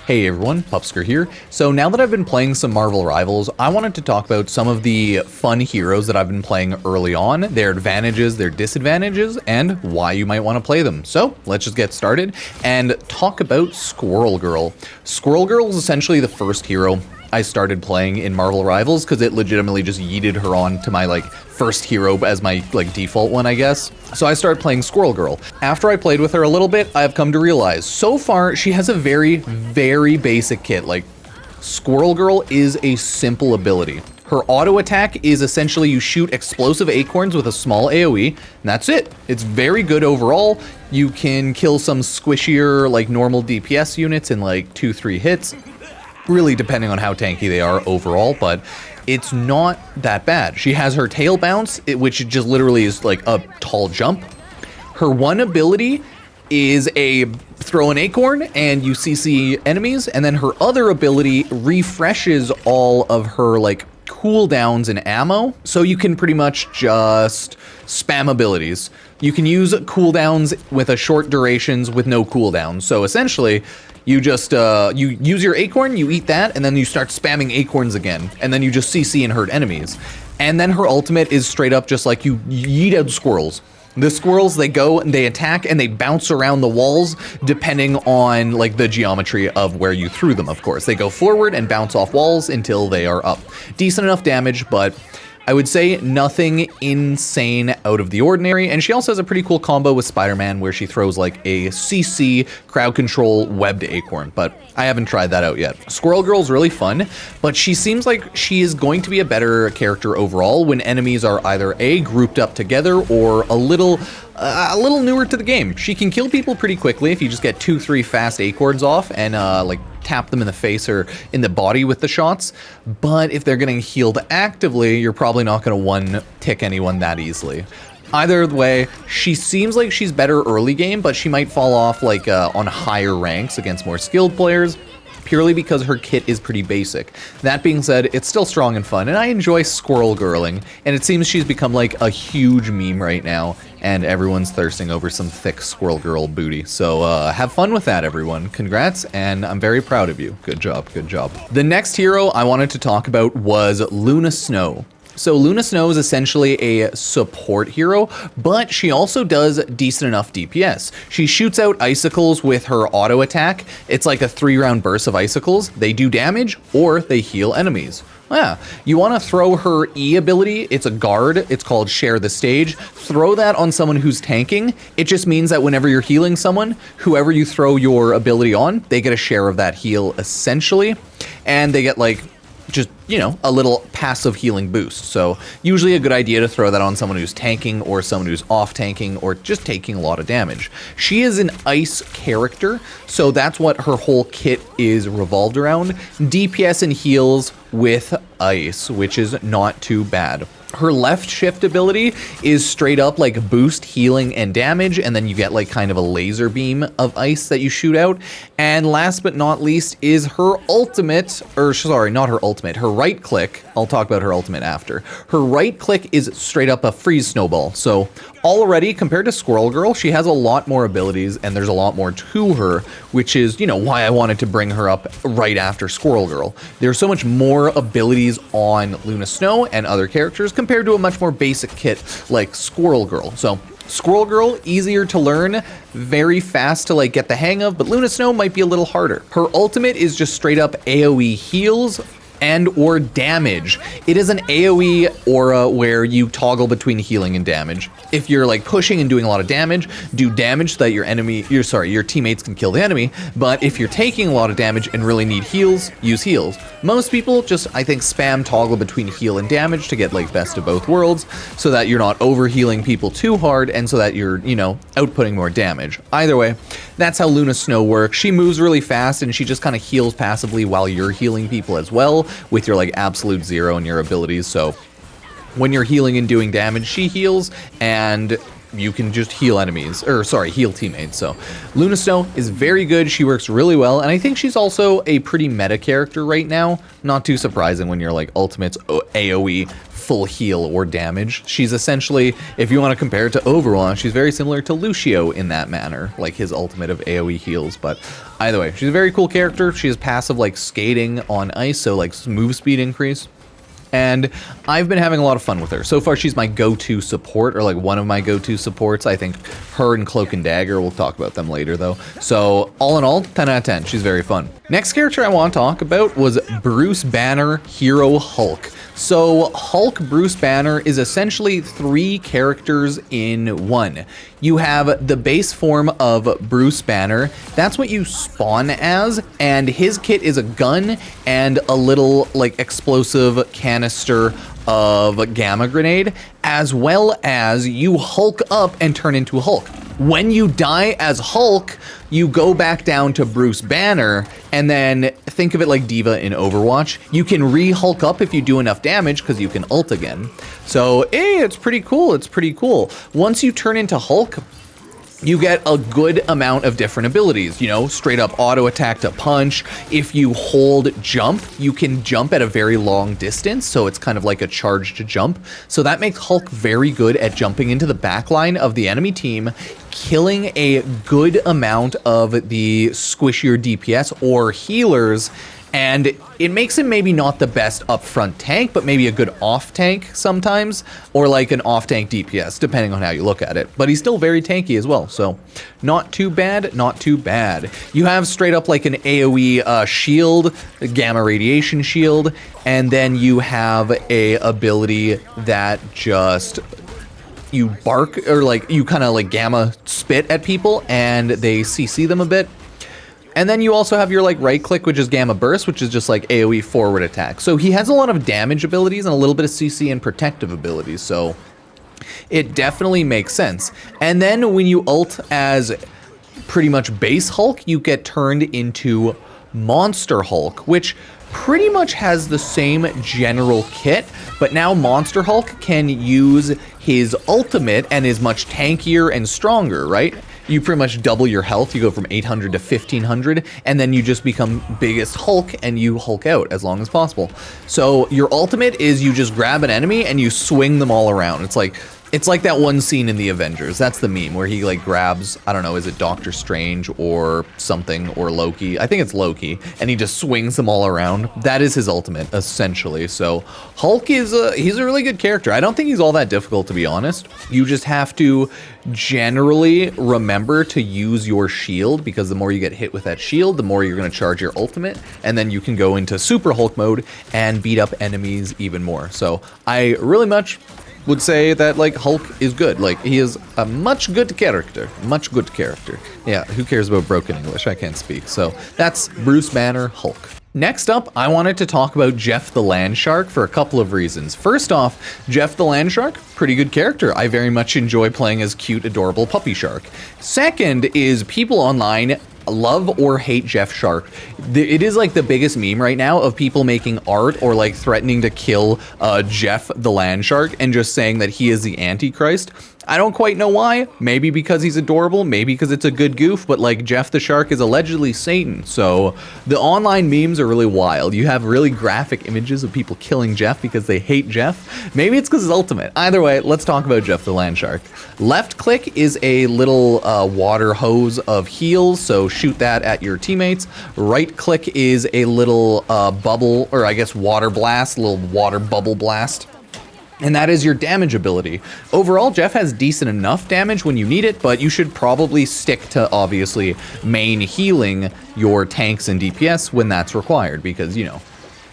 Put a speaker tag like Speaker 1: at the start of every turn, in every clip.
Speaker 1: Hey everyone, Pupsker here. So now that I've been playing some Marvel Rivals, I wanted to talk about some of the fun heroes that I've been playing early on, their advantages, their disadvantages, and why you might want to play them. So let's just get started and talk about Squirrel Girl. Squirrel Girl is essentially the first hero I started playing in Marvel Rivals because it legitimately just yeeted her on to my first hero as my default one, I guess. So I started playing Squirrel Girl. After I played with her a little bit, I've come to realize so far she has a very, very basic kit. Squirrel Girl is a simple ability. Her auto attack is essentially you shoot explosive acorns with a small AoE, and that's it. It's very good overall. You can kill some squishier normal DPS units in 2-3 hits. Really depending on how tanky they are overall, but it's not that bad. She has her tail bounce, which just literally is a tall jump. Her one ability is a throw an acorn and you CC enemies, and then her other ability refreshes all of her cooldowns and ammo, so you can pretty much just spam abilities. You can use cooldowns with a short durations with no cooldowns. So essentially, you just, you use your acorn, you eat that, and then you start spamming acorns again, and then you just CC and hurt enemies. And then her ultimate is straight up just you yeet out squirrels. The squirrels, they go and they attack and they bounce around the walls depending on the geometry of where you threw them, of course. They go forward and bounce off walls until they are up. Decent enough damage, but I would say nothing insane out of the ordinary, and she also has a pretty cool combo with Spider-Man where she throws a CC crowd control webbed acorn, but I haven't tried that out yet. Squirrel Girl's really fun, but she seems like she is going to be a better character overall when enemies are either A, grouped up together, or a little newer to the game. She can kill people pretty quickly if you just get 2-3 fast acorns off and tap them in the face or in the body with the shots, but if they're getting healed actively, you're probably not going to one-tick anyone that easily. Either way, she seems like she's better early game, but she might fall off on higher ranks against more skilled players, purely because her kit is pretty basic. That being said, it's still strong and fun, and I enjoy Squirrel Girling, and it seems she's become a huge meme right now, and everyone's thirsting over some thick Squirrel Girl booty. So have fun with that, everyone. Congrats, and I'm very proud of you. Good job, good job. The next hero I wanted to talk about was Luna Snow. So Luna Snow is essentially a support hero, but she also does decent enough DPS. She shoots out icicles with her auto attack. It's like a 3-round burst of icicles. They do damage or they heal enemies. Yeah, you want to throw her E ability. It's a guard. It's called Share the Stage. Throw that on someone who's tanking. It just means that whenever you're healing someone, whoever you throw your ability on, they get a share of that heal essentially, and they get just, a little passive healing boost. So usually a good idea to throw that on someone who's tanking or someone who's off tanking or just taking a lot of damage. She is an ice character, so that's what her whole kit is revolved around. DPS and heals with ice, which is not too bad. Her left shift ability is straight up boost healing and damage, and then you get kind of a laser beam of ice that you shoot out. And last but not least is her ultimate, or sorry, not her ultimate, her right click. I'll talk about her ultimate after. Her right click is straight up a freeze snowball. So already compared to Squirrel Girl, she has a lot more abilities and there's a lot more to her, which is, why I wanted to bring her up right after Squirrel Girl. There's so much more abilities on Luna Snow and other characters compared to a much more basic kit like Squirrel Girl. So Squirrel Girl, easier to learn, very fast to get the hang of, but Luna Snow might be a little harder. Her ultimate is just straight up AoE heals and or damage. It is an AoE aura where you toggle between healing and damage. If you're pushing and doing a lot of damage, do damage so that your teammates can kill the enemy. But if you're taking a lot of damage and really need heals, use heals. Most people just, I think, spam toggle between heal and damage to get best of both worlds, so that you're not over healing people too hard and so that you're, outputting more damage. Either way, that's how Luna Snow works. She moves really fast and she just kind of heals passively while you're healing people as well with your absolute zero in your abilities. So when you're healing and doing damage, she heals, and you can just heal enemies, heal teammates. So Luna Snow is very good. She works really well, and I think she's also a pretty meta character right now. Not too surprising when your ultimates AoE full heal or damage. She's essentially, if you want to compare it to Overwatch, she's very similar to Lucio in that manner, like his ultimate of AoE heals. But either way, she's a very cool character. She has passive like skating on ice, so like move speed increase. And I've been having a lot of fun with her. So far, she's my go-to support, or like one of my go-to supports. I think her and Cloak and Dagger, we'll talk about them later though. So all in all, 10 out of 10, she's very fun. Next character I want to talk about was Bruce Banner, Hero Hulk. So Hulk Bruce Banner is essentially 3 characters in one. You have the base form of Bruce Banner. That's what you spawn as, and his kit is a gun and a little like explosive canister of gamma grenade, as well as you Hulk up and turn into Hulk. When you die as Hulk, you go back down to Bruce Banner, and then think of it like Diva in Overwatch. You can re-Hulk up if you do enough damage, because you can ult again. So, hey, it's pretty cool, it's pretty cool. Once you turn into Hulk, you get a good amount of different abilities, you know, straight up auto attack to punch. If you hold jump, you can jump at a very long distance, so it's kind of like a charged jump. So that makes Hulk very good at jumping into the backline of the enemy team, killing a good amount of the squishier DPS or healers. And it makes him maybe not the best upfront tank, but maybe a good off tank sometimes, or like an off tank DPS, depending on how you look at it. But he's still very tanky as well, so not too bad, not too bad. You have straight up like an AoE shield, a gamma radiation shield, and then you have a ability that just you bark, or like you kind of like gamma spit at people and they CC them a bit. And then you also have your like right click, which is Gamma Burst, which is just like AoE forward attack. So he has a lot of damage abilities and a little bit of CC and protective abilities. So it definitely makes sense. And then when you ult as pretty much base Hulk, you get turned into Monster Hulk, which pretty much has the same general kit, but now Monster Hulk can use his ultimate and is much tankier and stronger, right? You pretty much double your health. You go from 800 to 1500, and then you just become biggest Hulk and you Hulk out as long as possible. So your ultimate is you just grab an enemy and you swing them all around. It's like that one scene in the Avengers. That's the meme where he like grabs, I don't know, is it Doctor Strange or something, or Loki? I think it's Loki, and he just swings them all around. That is his ultimate, essentially. So Hulk is he's a really good character. I don't think he's all that difficult, to be honest. You just have to generally remember to use your shield, because the more you get hit with that shield, the more you're going to charge your ultimate, and then you can go into Super Hulk mode and beat up enemies even more. So I really much would say that like Hulk is good. Like he is a much good character. Yeah, who cares about broken English? I can't speak. So that's Bruce Banner, Hulk. Next up, I wanted to talk about Jeff the Landshark for a couple of reasons. First off, Jeff the Landshark, pretty good character. I very much enjoy playing as cute, adorable puppy shark. Second is people online love or hate Jeff Shark. It is like the biggest meme right now of people making art or like threatening to kill Jeff the Landshark and just saying that he is the Antichrist. I don't quite know why. Maybe because he's adorable, maybe because it's a good goof, but like Jeff the Shark is allegedly Satan. So the online memes are really wild. You have really graphic images of people killing Jeff because they hate Jeff. Maybe it's because his ultimate. Either way, let's talk about Jeff the Landshark. Left click is a little water hose of heals, so shoot that at your teammates. Right click is a little bubble, or I guess water blast, little water bubble blast. And that is your damage ability. Overall, Jeff has decent enough damage when you need it, but you should probably stick to, obviously, main healing your tanks and DPS when that's required, because, you know,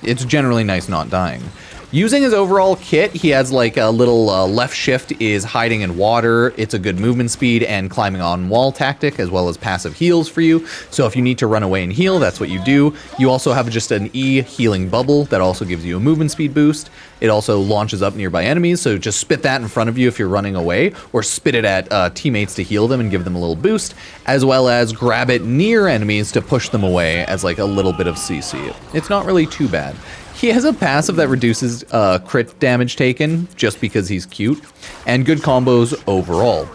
Speaker 1: it's generally nice not dying. Using his overall kit, he has like a little left shift is hiding in water. It's a good movement speed and climbing on wall tactic, as well as passive heals for you. So if you need to run away and heal, that's what you do. You also have just an E healing bubble that also gives you a movement speed boost. It also launches up nearby enemies, so just spit that in front of you if you're running away, or spit it at teammates to heal them and give them a little boost, as well as grab it near enemies to push them away as like a little bit of CC. It's not really too bad. He has a passive that reduces crit damage taken just because he's cute, and good combos overall.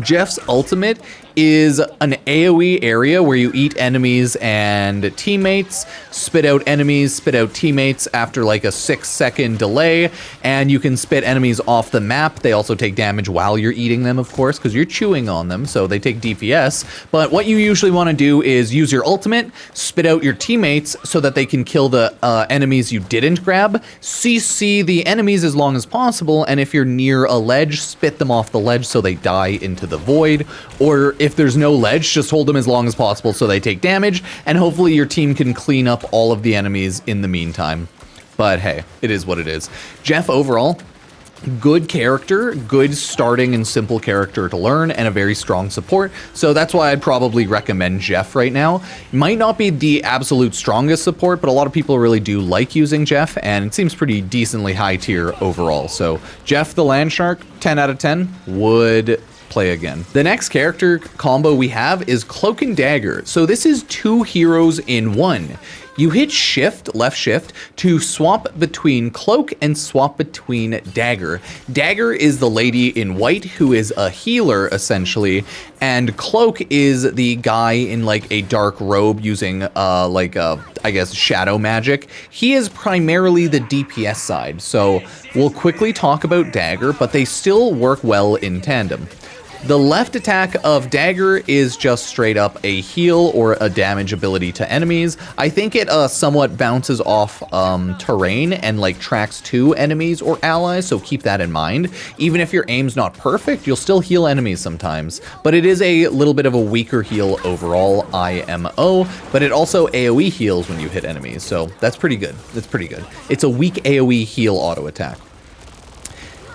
Speaker 1: Jeff's ultimate is an AoE area where you eat enemies and teammates, spit out enemies, spit out teammates after like a 6-second delay, and you can spit enemies off the map. They also take damage while you're eating them, of course, because you're chewing on them, so they take DPS. But what you usually want to do is use your ultimate, spit out your teammates so that they can kill the enemies you didn't grab, CC the enemies as long as possible, and if you're near a ledge, spit them off the ledge so they die into the void, or if there's no ledge, just hold them as long as possible so they take damage, and hopefully your team can clean up all of the enemies in the meantime. But hey, it is what it is. Jeff overall, good character, good starting and simple character to learn, and a very strong support. So that's why I'd probably recommend Jeff right now. Might not be the absolute strongest support, but a lot of people really do like using Jeff, and it seems pretty decently high tier overall. So Jeff the Land Shark, 10 out of 10, would play again. The next character combo we have is Cloak and Dagger. So this is 2 heroes in 1. You hit shift, left shift, to swap between Cloak and swap between Dagger. Dagger is the lady in white who is a healer, essentially, and Cloak is the guy in like a dark robe using I guess shadow magic. He is primarily the DPS side, so we'll quickly talk about Dagger, but they still work well in tandem. The left attack of Dagger is just straight up a heal or a damage ability to enemies. I think it somewhat bounces off terrain and like tracks to enemies or allies, so keep that in mind. Even if your aim's not perfect, you'll still heal enemies sometimes. But it is a little bit of a weaker heal overall, IMO, but it also AoE heals when you hit enemies, so that's pretty good. That's pretty good. It's a weak AoE heal auto attack.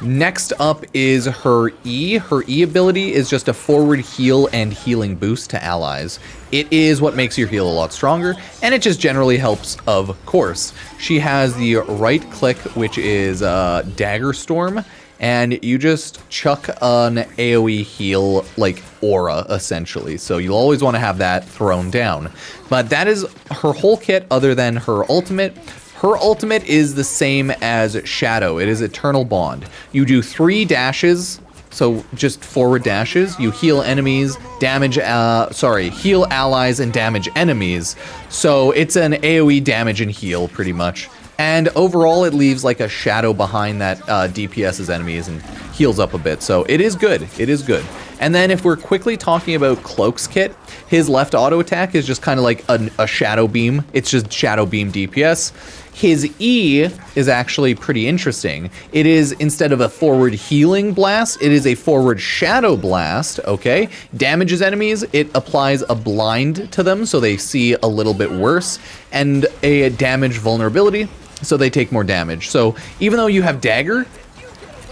Speaker 1: Next up is her E. Her E ability is just a forward heal and healing boost to allies. It is what makes your heal a lot stronger, and it just generally helps, of course. She has the right click, which is Dagger Storm, and you just chuck an AoE heal like aura, essentially. So you'll always want to have that thrown down. But that is her whole kit other than her ultimate. Her ultimate is the same as Shadow. It is Eternal Bond. You do 3 dashes, so just forward dashes. You heal enemies, heal allies and damage enemies. So it's an AoE damage and heal pretty much. And overall it leaves like a shadow behind that DPS's enemies and heals up a bit. So it is good. It is good. And then if we're quickly talking about Cloak's kit, his left auto attack is just kind of like a shadow beam. It's just shadow beam DPS. His E is actually pretty interesting. It is, instead of a forward healing blast, it is a forward shadow blast, okay? Damages enemies, it applies a blind to them so they see a little bit worse, and a damage vulnerability so they take more damage. So even though you have Dagger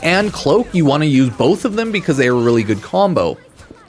Speaker 1: and Cloak, you want to use both of them because they are a really good combo.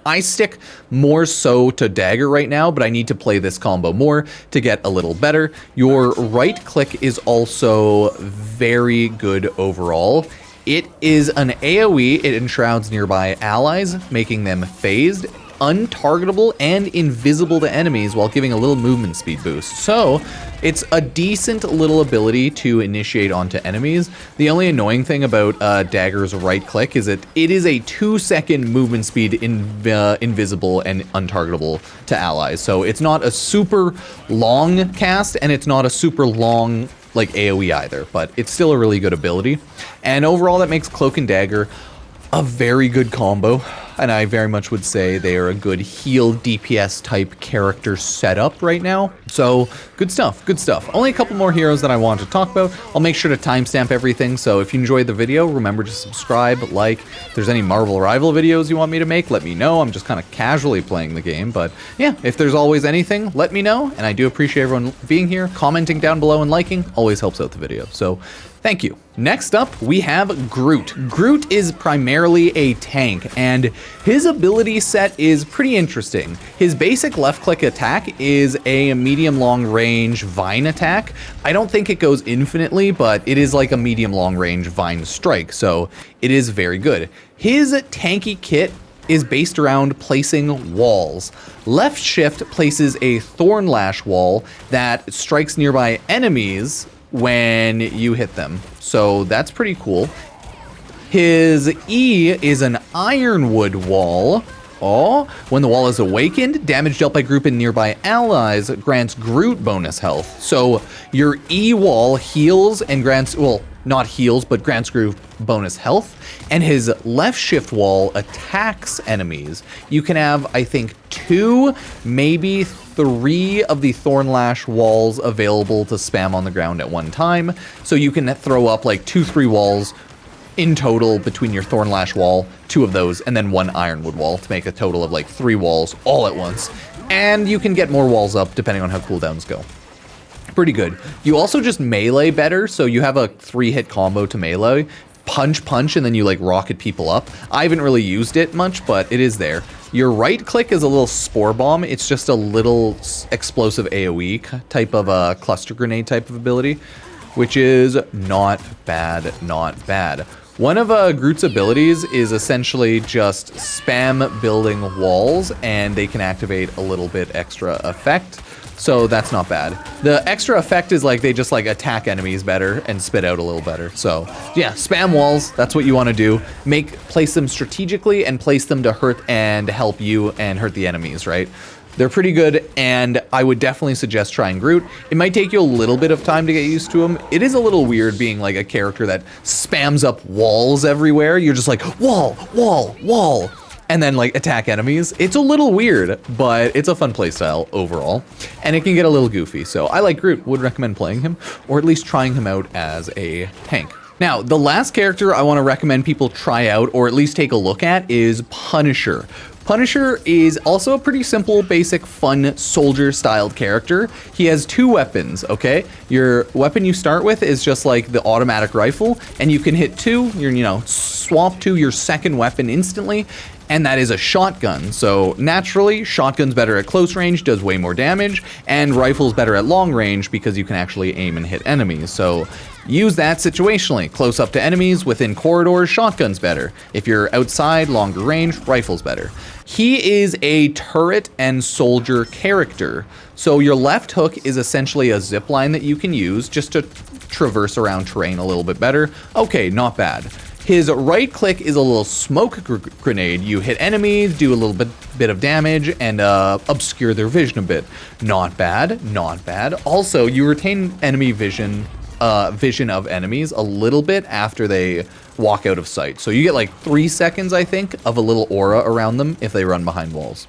Speaker 1: I stick more so to Dagger right now, but I need to play this combo more to get a little better. Your right click is also very good overall. It is an AoE, it enshrouds nearby allies, making them phased, untargetable, and invisible to enemies while giving a little movement speed boost. So it's a decent little ability to initiate onto enemies. The only annoying thing about Dagger's right click is that it is a 2-second movement speed invisible and untargetable to allies. So it's not a super long cast, and it's not a super long like AoE either, but it's still a really good ability. And overall that makes Cloak and Dagger a very good combo, and I very much would say they are a good heal DPS type character setup right now. So good stuff, good stuff. Only a couple more heroes that I want to talk about. I'll make sure to timestamp everything, so if you enjoyed the video, remember to subscribe, like. If there's any Marvel Rival videos you want me to make, let me know. I'm just kind of casually playing the game, but yeah, if there's always anything, let me know, and I do appreciate everyone being here, commenting down below, and liking. Always helps out the video, so thank you. Next up, we have Groot. Groot is primarily a tank, and his ability set is pretty interesting. His basic left-click attack is a medium-long range vine attack. I don't think it goes infinitely, but it is like a medium-long range vine strike, so it is very good. His tanky kit is based around placing walls. Left shift places a thorn lash wall that strikes nearby enemies when you hit them. So that's pretty cool. His E is an ironwood wall, Oh, when the wall is awakened, damage dealt by group and nearby allies grants Groot bonus health. So your E wall heals and grants, well, not heals, but grants Groot bonus health. And his left shift wall attacks enemies. You can have, I think, 2, maybe 3 of the Thornlash walls available to spam on the ground at one time. So you can throw up like 2-3 walls in total between your Thornlash wall, 2 of those, and then 1 Ironwood wall to make a total of like 3 walls all at once. And you can get more walls up depending on how cooldowns go. Pretty good. You also just melee better, so you have a 3-hit combo to melee. Punch, punch, and then you like rocket people up. I haven't really used it much, but it is there. Your right click is a little spore bomb. It's just a little explosive AoE type of a cluster grenade type of ability, which is not bad, not bad. One of Groot's abilities is essentially just spam building walls, and they can activate a little bit extra effect. So that's not bad. The extra effect is like they just like attack enemies better and spit out a little better. So yeah, spam walls, that's what you want to do. Place them strategically and place them to hurt and help you and hurt the enemies, right? They're pretty good, and I would definitely suggest trying Groot. It might take you a little bit of time to get used to him. It is a little weird being like a character that spams up walls everywhere. You're just like, wall, wall, wall, and then like attack enemies. It's a little weird, but it's a fun playstyle overall, and it can get a little goofy. So I like Groot, would recommend playing him, or at least trying him out as a tank. Now, the last character I want to recommend people try out, or at least take a look at, is Punisher. Punisher is also a pretty simple, basic, fun, soldier-styled character. He has 2 weapons, okay? Your weapon you start with is just like the automatic rifle, and you can hit 2, swap to your second weapon instantly, and that is a shotgun. So naturally, shotgun's better at close range, does way more damage, and rifle's better at long range because you can actually aim and hit enemies. So use that situationally. Close up to enemies, within corridors, shotgun's better. If you're outside, longer range, rifle's better. He is a turret and soldier character. So your left hook is essentially a zip line that you can use just to traverse around terrain a little bit better. Okay, not bad. His right click is a little smoke grenade. You hit enemies, do a little bit of damage, and obscure their vision a bit. Not bad, not bad. Also, you retain enemy vision of enemies a little bit after they walk out of sight. So you get like 3 seconds, I think, of a little aura around them if they run behind walls.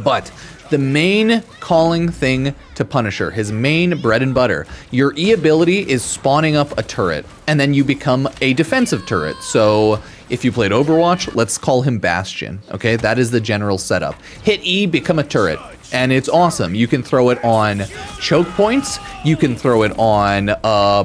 Speaker 1: But the main calling thing to Punisher, his main bread and butter, your E ability is spawning up a turret, and then you become a defensive turret. So if you played Overwatch, let's call him Bastion, okay? That is the general setup. Hit E, become a turret, and it's awesome. You can throw it on choke points, you can throw it on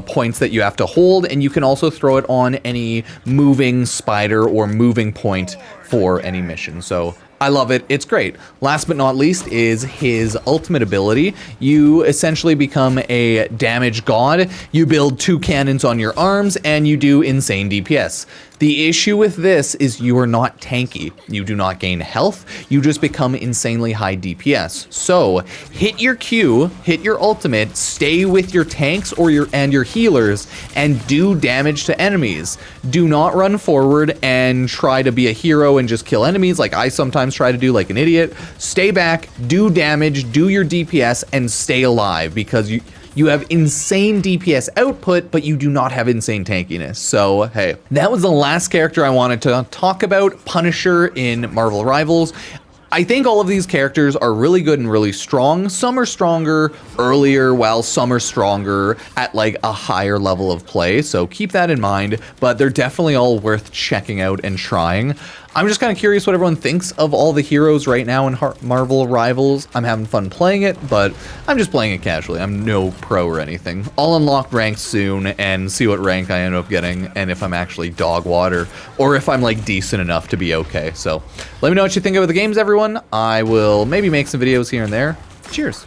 Speaker 1: points that you have to hold, and you can also throw it on any moving spider or moving point for any mission. So I love it. It's great. Last but not least is his ultimate ability. You essentially become a damage god. You build 2 cannons on your arms and you do insane DPS. The issue with this is you are not tanky. You do not gain health. You just become insanely high DPS. So hit your Q, hit your ultimate, stay with your tanks or your healers, and do damage to enemies. Do not run forward and try to be a hero and just kill enemies like I sometimes try to do like an idiot. Stay back, do damage, do your DPS, and stay alive because you have insane DPS output, but you do not have insane tankiness. So, hey, that was the last character I wanted to talk about, Punisher in Marvel Rivals. I think all of these characters are really good and really strong. Some are stronger earlier, while some are stronger at like a higher level of play. So keep that in mind, but they're definitely all worth checking out and trying. I'm just kind of curious what everyone thinks of all the heroes right now in Marvel Rivals. I'm having fun playing it, but I'm just playing it casually. I'm no pro or anything. I'll unlock ranks soon and see what rank I end up getting, and if I'm actually dog water, or if I'm like decent enough to be okay. So let me know what you think about the games, everyone. I will maybe make some videos here and there. Cheers.